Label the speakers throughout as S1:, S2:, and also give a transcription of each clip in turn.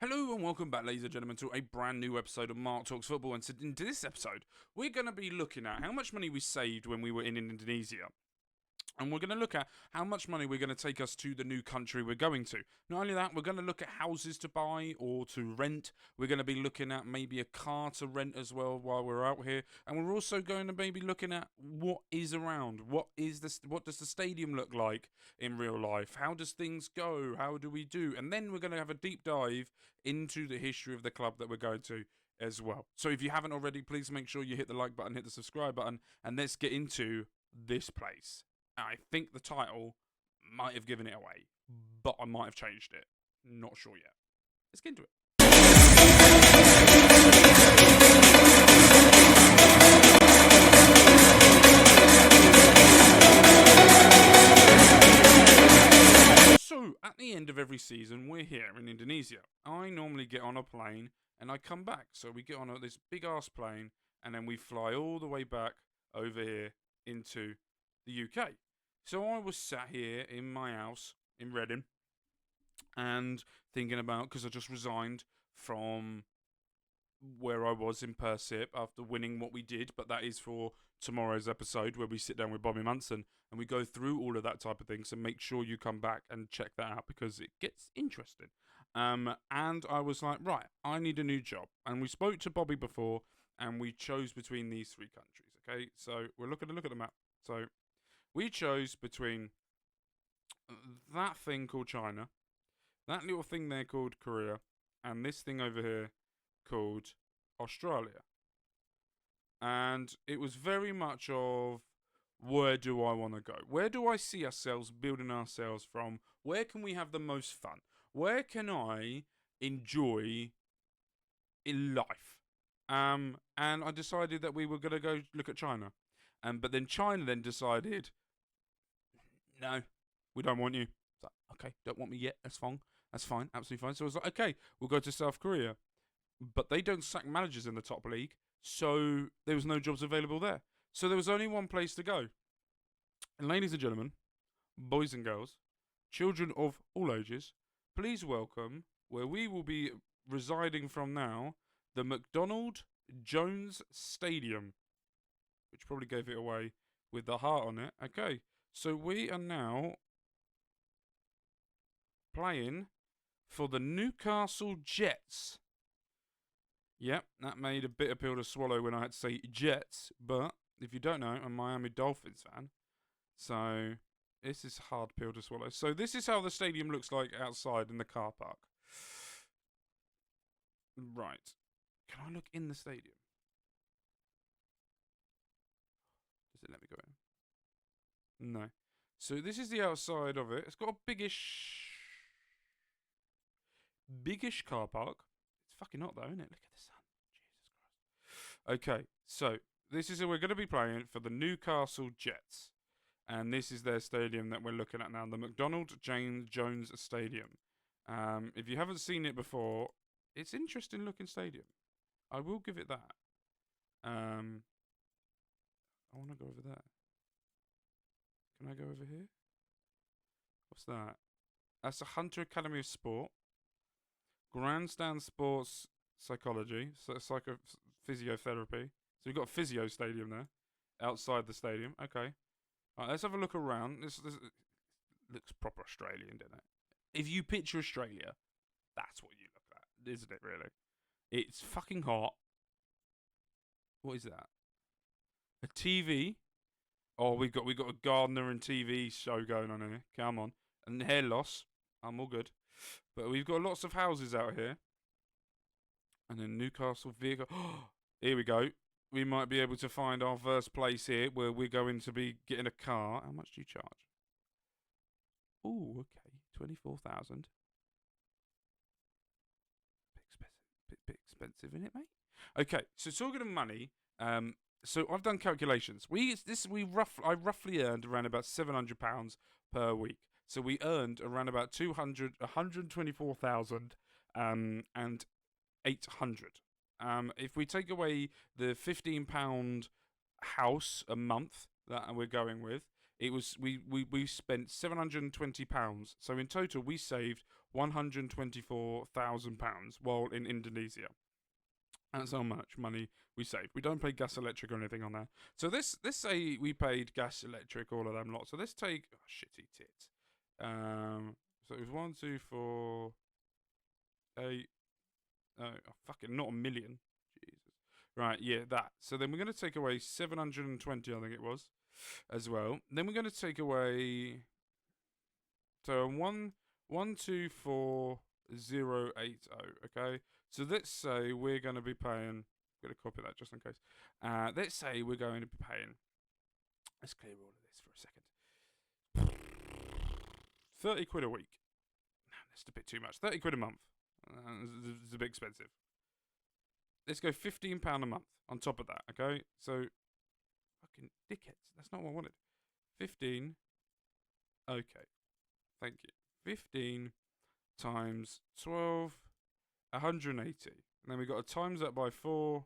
S1: Hello and welcome back, ladies and gentlemen, to a brand new episode of Mark Talks Football. And into this episode, we're going to be looking at how much money we saved when we were in Indonesia. And we're going to look at how much money we're going to take us to the new country we're going to. Not only that, we're going to look at houses to buy or to rent. We're going to be looking at maybe a car to rent as well while we're out here. And we're also going to maybe looking at what is around. What does the stadium look like in real life? How does things go? How do we do? And then we're going to have a deep dive into the history of the club that we're going to as well. So if you haven't already, please make sure you hit the like button, hit the subscribe button, and let's get into this place. I think the title might have given it away, but I might have changed it. Not sure yet. Let's get into it. So, at the end of every season, we're here in Indonesia. I normally get on a plane and I come back. So we get on this big-ass plane and then we fly all the way back over here into the UK. So I was sat here in my house in Reading and thinking about, because I just resigned from where I was in Persip after winning what we did, but that is for tomorrow's episode where we sit down with Bobby Munson and we go through all of that type of thing. So make sure you come back and check that out because it gets interesting. And I was like, right, I need a new job. And we spoke to Bobby before and we chose between these three countries. Okay, so we're looking to look at the map. So we chose between that thing called China, that little thing there called Korea, and this thing over here called Australia. And it was very much of, where do I want to go? Where do I see ourselves building ourselves from? Where can we have the most fun? Where can I enjoy in life? And I decided that we were going to go look at China. But then China then decided, no, we don't want you. It's like, okay, don't want me yet. That's fine. That's fine. Absolutely fine. So I was like, okay, we'll go to South Korea. But they don't sack managers in the top league. So there was no jobs available there. So there was only one place to go. And ladies and gentlemen, boys and girls, children of all ages, please welcome, where we will be residing from now, the McDonald Jones Stadium. Which probably gave it away with the heart on it. Okay, so we are now playing for the Newcastle Jets. Yep, that made a bitter pill to swallow when I had to say Jets. But if you don't know, I'm a Miami Dolphins fan. So this is a hard pill to swallow. So this is how the stadium looks like outside in the car park. Right. Can I look in the stadium? Does it let me go in? No. So this is the outside of it. It's got a biggish car park. It's fucking hot though, isn't it? Look at the sun. Jesus Christ. Okay, so this is who we're going to be playing for the Newcastle Jets. And this is their stadium that we're looking at now, the McDonald Jones Stadium. If you haven't seen it before, it's an interesting looking stadium. I will give it that. I want to go over there. Can I go over here? What's that? That's the Hunter Academy of Sport. Grandstand Sports Psychology. So physiotherapy. So we've got a physio stadium there. Outside the stadium. Okay. Alright, let's have a look around. This looks proper Australian, doesn't it? If you picture Australia, that's what you look at, isn't it, really? It's fucking hot. What is that? A TV? Oh, we got a gardener and TV show going on here. Come on. And hair loss. I'm all good. But we've got lots of houses out here. And then Newcastle vehicle. Here we go. We might be able to find our first place here where we're going to be getting a car. How much do you charge? Ooh, okay. 24,000. Bit expensive, isn't it, mate? Okay, so talking of money, so I've done calculations. I roughly earned around about £700 per week. So we earned around about 124,000 and 800. If we take away the £15 house a month that we're going with, we spent £720. So in total, we saved £124,000 while in Indonesia. That's how much money we saved. We don't pay gas, electric, or anything on there. So this say we paid gas, electric, all of them lots. So let's take shitty tits. So it was 1, 2, 4, 8. Oh, fucking not a million. Jesus. Right, yeah, that. So then we're going to take away 720, I think it was, as well. Then we're going to take away. So 124,080. Okay. So let's say we're going to be paying. I'm going to copy that just in case. Let's say we're going to be paying. Let's clear all of this for a second. 30 quid a week. That's a bit too much. 30 quid a month. It's a bit expensive. Let's go £15 a month on top of that, okay? So, fucking dickheads. That's not what I wanted. 15. Okay. Thank you. 15 times 12, 180. And then we got to times that by 4,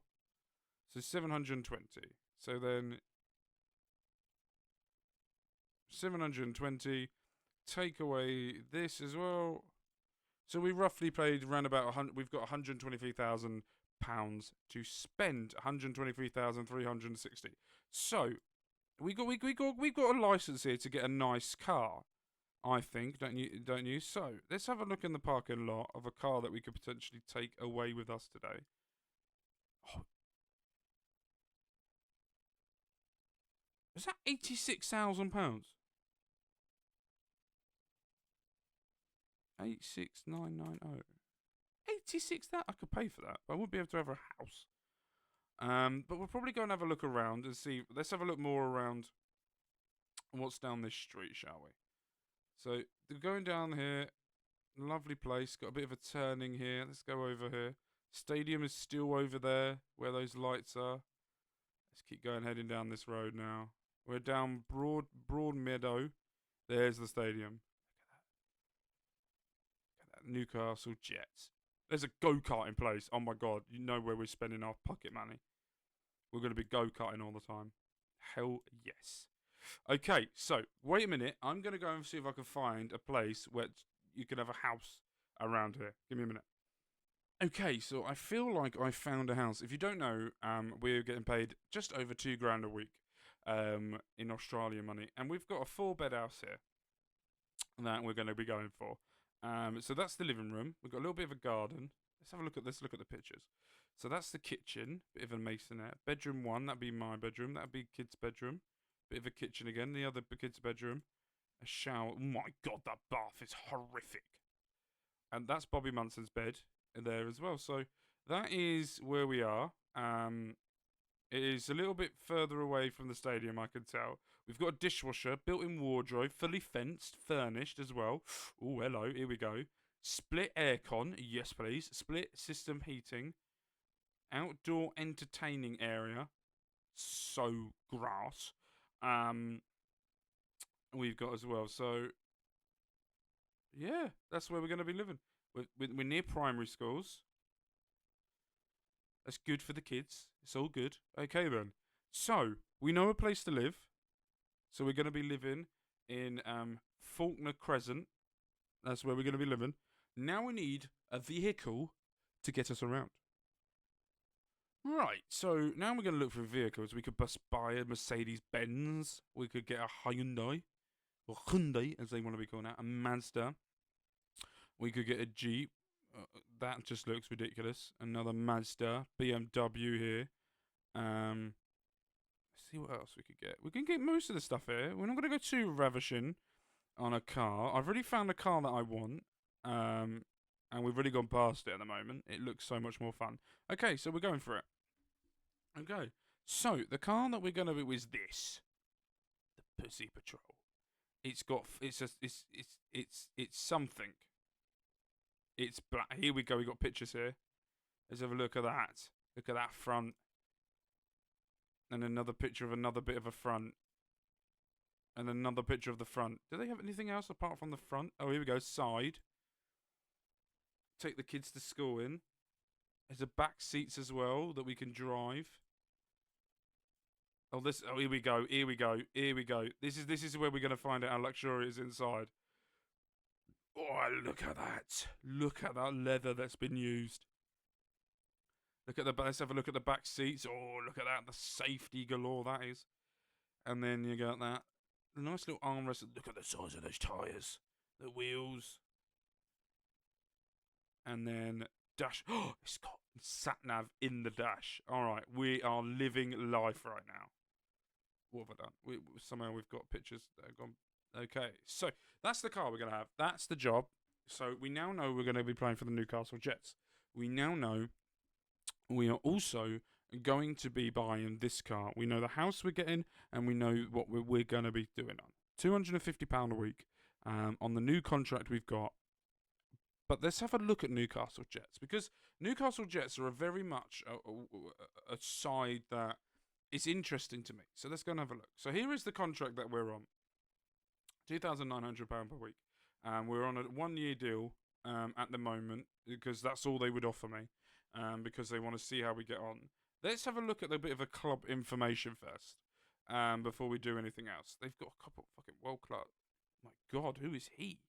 S1: so 720. So then 720, take away this as well. So we roughly paid around about we've got £123,000 to spend, 123,360. So we got a license here to get a nice car, I think, don't you? So let's have a look in the parking lot of a car that we could potentially take away with us today. Oh. Is that £86,000? 86990. 86. That I could pay for that, but I wouldn't be able to have a house. But we'll probably go and have a look around and see. Let's have a look more around what's down this street, shall we? So going down here, lovely place. Got a bit of a turning here. Let's go over here. Stadium is still over there where those lights are. Let's keep going, heading down this road now. We're down Broad Meadow. There's the stadium. Look at that. Newcastle Jets. There's a go-kart in place. Oh my god, you know where we're spending our pocket money. We're going to be go-karting all the time. Hell yes. Okay, so wait a minute. I'm going to go and see if I can find a place where you can have a house around here. Give me a minute. Okay, so I feel like I found a house. If you don't know, we're getting paid just over £2,000 a week in Australian money. And we've got a 4-bed house here that we're going to be going for. So that's the living room. We've got a little bit of a garden. Let's have a look at this. Look at the pictures. So that's the kitchen. Bit of a masonette. Bedroom 1, that'd be my bedroom. That'd be kid's bedroom. Bit of a kitchen again. The other kid's bedroom. A shower. Oh my god, that bath is horrific. And that's Bobby Munson's bed there as well. So that is where we are. It is a little bit further away from the stadium, I can tell. We've got a dishwasher, built-in wardrobe, fully fenced, furnished as well. Oh, hello, here we go. Split aircon, yes please. Split system heating. Outdoor entertaining area. So grass. We've got as well. So, yeah, that's where we're going to be living. We're near primary schools. That's good for the kids. It's all good. Okay, then. So, we know a place to live. So, we're going to be living in Faulkner Crescent. That's where we're going to be living. Now we need a vehicle to get us around. Right, so now we're going to look for vehicles. We could bust buy a Mercedes-Benz. We could get a Hyundai. Or Hyundai, as they want to be called now. A Mazda. We could get a Jeep. That just looks ridiculous. Another Mazda, BMW here. Let's see what else we could get. We can get most of the stuff here. We're not going to go too ravishing on a car. I've already found a car that I want. And we've already gone past it at the moment. It looks so much more fun. Okay, so we're going for it. Okay, so the car that we're going to be is this. The Pussy Patrol. It's something. It's black. Here we go. We got pictures here. Let's have a look at that. Look at that front. And another picture of another bit of a front. And another picture of the front. Do they have anything else apart from the front? Oh, here we go. Side. Take the kids to school in. There's a back seats as well that we can drive. Oh, this. Oh, here we go. Here we go. Here we go. This is where we're gonna find out how luxurious inside. Oh, look at that! Look at that leather that's been used. Look at the. Let's have a look at the back seats. Oh, look at that! The safety galore that is. And then you got that nice little armrest. Look at the size of those tires, the wheels, and then dash. Oh, it's got sat nav in the dash. All right, we are living life right now. What have I done? Somehow we've got pictures that have gone. Okay, so that's the car we're gonna have. That's the job. So we now know we're going to be playing for the Newcastle Jets. We now know we are also going to be buying this car. We know the house we're getting, and we know what we're going to be doing on. £250 a week on the new contract we've got. But let's have a look at Newcastle Jets, because Newcastle Jets are a very much a side that is interesting to me. So let's go and have a look. So here is the contract that we're on. £2,900 per week. We're on a 1-year deal at the moment, because that's all they would offer me, because they want to see how we get on. Let's have a look at a bit of a club information first, before we do anything else. They've got a couple of fucking world class. My God, who is he?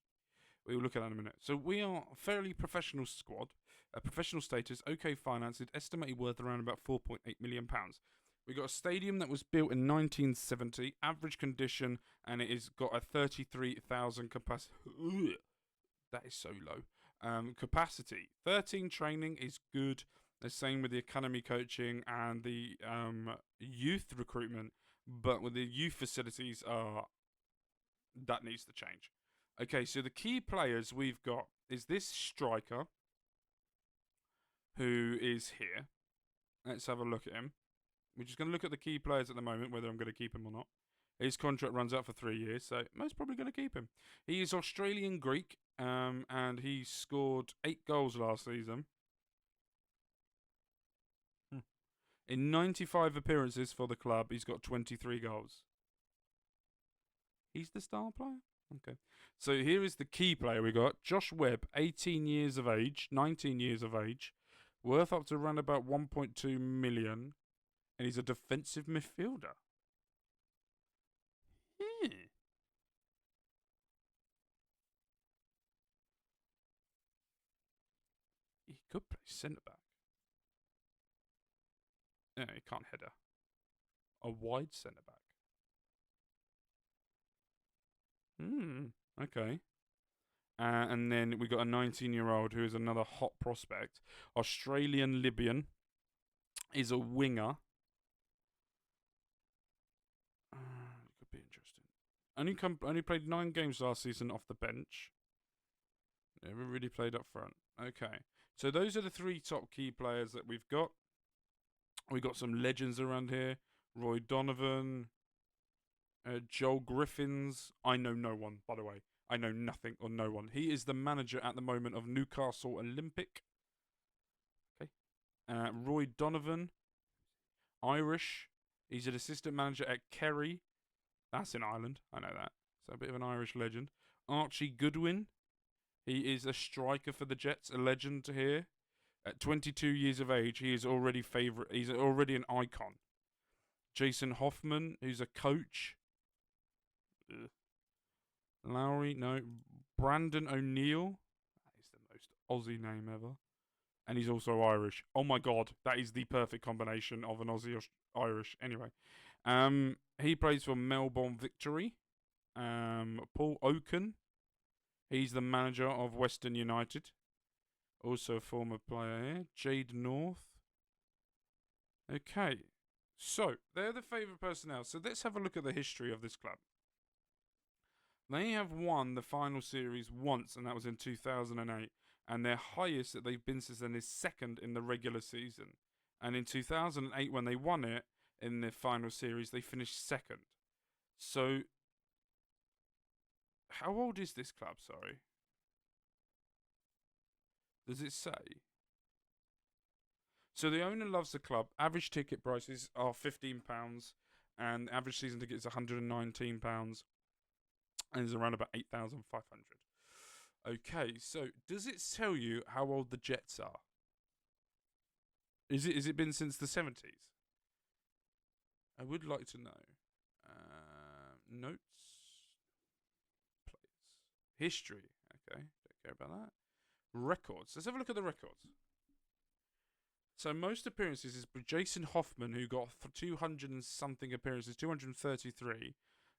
S1: We'll look at that in a minute. So we are a fairly professional squad, a professional status, okay financed, estimated worth around about £4.8 million. We got a stadium that was built in 1970, average condition, and it has got a 33,000 capacity. That is so low. Capacity 13. Training is good. The same with the academy coaching and the youth recruitment, but with the youth facilities, that needs to change. Okay, so the key players we've got is this striker, who is here. Let's have a look at him. We're just going to look at the key players at the moment, whether I'm going to keep him or not. His contract runs out for 3 years, so most probably going to keep him. He is Australian Greek, and he scored 8 goals last season. In 95 appearances for the club, he's got 23 goals. He's the star player? Okay. So here is the key player we got. Josh Webb, 18 years of age, 19 years of age, worth up to around about 1.2 million, and he's a defensive midfielder. He could play centre back. No, he can't header. A wide centre back. Okay. And then we got a 19-year-old who is another hot prospect. Australian Libyan. Is a winger. Could be interesting. Only played 9 games last season off the bench. Never really played up front. Okay. So those are the 3 top key players that we've got. We got some legends around here. Roy Donovan, Joel Griffins. I know no one, by the way. I know nothing or no one. He is the manager at the moment of Newcastle Olympic. Okay. Roy Donovan, Irish. He's an assistant manager at Kerry. That's in Ireland. I know that. So a bit of an Irish legend. Archie Goodwin. He is a striker for the Jets, a legend here. At 22 years of age, he is already favourite. He's already an icon. Jason Hoffman, who's a coach. Ugh. Lowry, no. Brandon O'Neill. That is the most Aussie name ever. And he's also Irish. Oh my God, that is the perfect combination of an Aussie Irish. Anyway, he plays for Melbourne Victory. Paul Oaken. He's the manager of Western United. Also a former player here. Jade North. Okay. So, they're the favourite personnel. So, let's have a look at the history of this club. They have won the final series once, and that was in 2008. And their highest that they've been since then is 2nd in the regular season. And in 2008, when they won it in the final series, they finished 2nd. So, how old is this club? Sorry. Does it say? So the owner loves the club. Average ticket prices are £15, and average season ticket is £119, and is around about 8,500. Okay, so does it tell you how old the Jets are? Is it been since the 70s? I would like to know. Notes, players, history. Okay, don't care about that. Records. Let's have a look at the records. So most appearances is Jason Hoffman, who got 200 and something appearances, 233.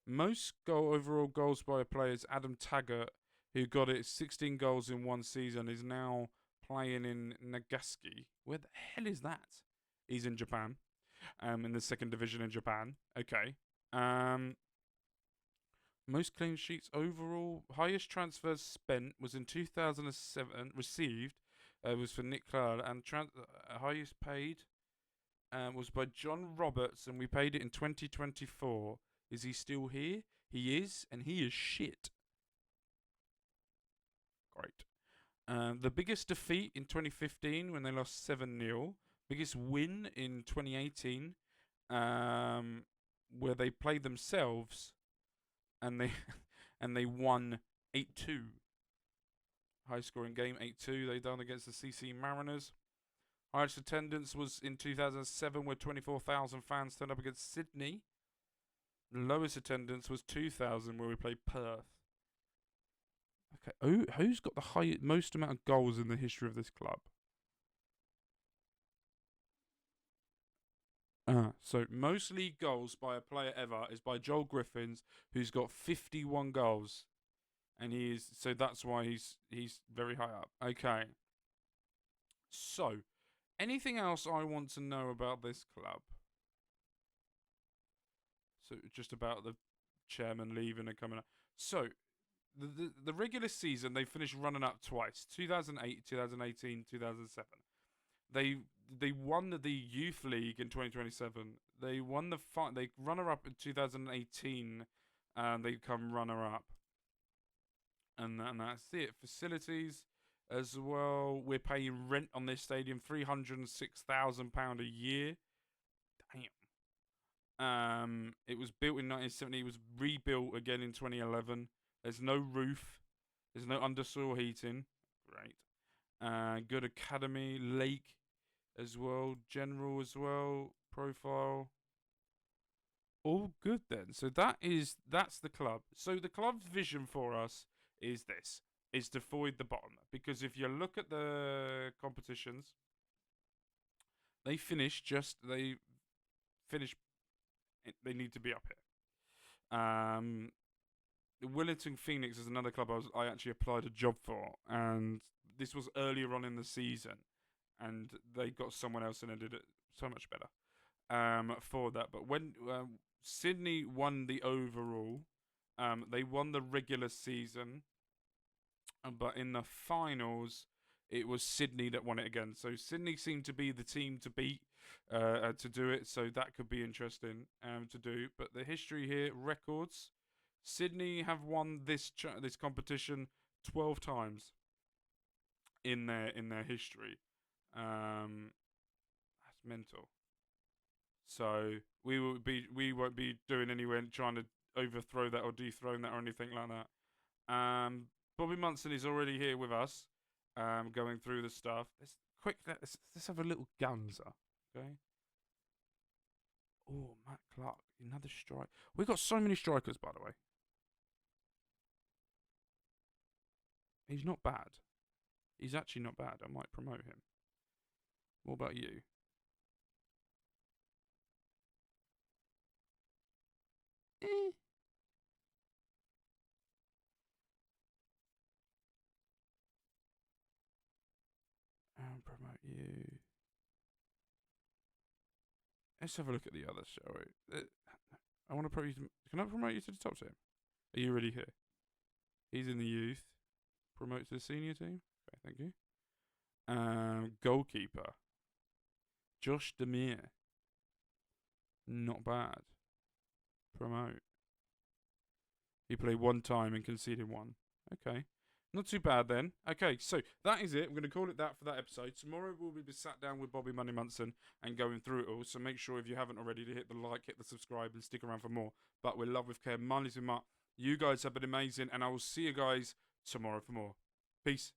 S1: Most overall goals by a player is Adam Taggart, who got it 16 goals in one season, is now playing in Nagasaki. Where the hell is that? He's in Japan, in the second division in Japan. Okay. Most clean sheets overall. Highest transfers spent was in 2007. Received was for Nick Clark, and highest paid was by John Roberts, and we paid it in 2024. Is he still here? He is, and he is shit. Great. The biggest defeat in 2015 when they lost 7-0. Biggest win in 2018, where they played themselves, and they won 8-2. High scoring game, 8-2. They done against the CC Mariners. Highest attendance was in 2007, where 24,000 fans turned up against Sydney. The lowest attendance was 2,000, where we played Perth. Okay, who's got the most amount of goals in the history of this club? So most league goals by a player ever is by Joel Griffins, who's got 51 goals, and that's why he's very high up. Okay. So, anything else I want to know about this club? So just about the chairman leaving and coming up. So, the regular season they finished running up twice: 2008, 2018, 2007. They won the youth league in 2027. They won they runner up in 2018, and they come runner up. And that's it. Facilities as well. We're paying rent on this stadium, £306,000 a year. Damn. It was built in 1970. It was rebuilt again in 2011. There's no roof. There's no undersoil heating. Great. Good academy, lake as well, general as well, profile. All good then. So that's the club. So the club's vision for us is to avoid the bottom. Because if you look at the competitions, they need to be up here. Wellington Phoenix is another club I actually applied a job for, and this was earlier on in the season, and they got someone else and did it so much better for that. But when Sydney won the overall, they won the regular season, but in the finals, it was Sydney that won it again. So Sydney seemed to be the team to beat to do it, so that could be interesting to do. But the history here, records. Sydney have won this competition 12 times in their history. That's mental. So we won't be doing anywhere trying to overthrow that or dethrone that or anything like that. Bobby Munson is already here with us, going through the stuff. Let's have a little gunzer, okay? Oh, Matt Clark, another strike. We got so many strikers, by the way. He's not bad. He's actually not bad. I might promote him. What about you? Promote you. Let's have a look at the others, shall we? I want to promote you. Can I promote you to the top team? Are you already here? He's in the youth. Promote to the senior team. Okay, thank you. Goalkeeper. Josh Demir. Not bad. Promote. He played one time and conceded one. Okay. Not too bad then. Okay, so that is it. I'm going to call it that for that episode. Tomorrow we'll be sat down with Bobby Money Munson and going through it all. So make sure if you haven't already to hit the like, hit the subscribe, and stick around for more. But with love, with care, money's with Mutt. You guys have been amazing, and I will see you guys tomorrow for more. Peace.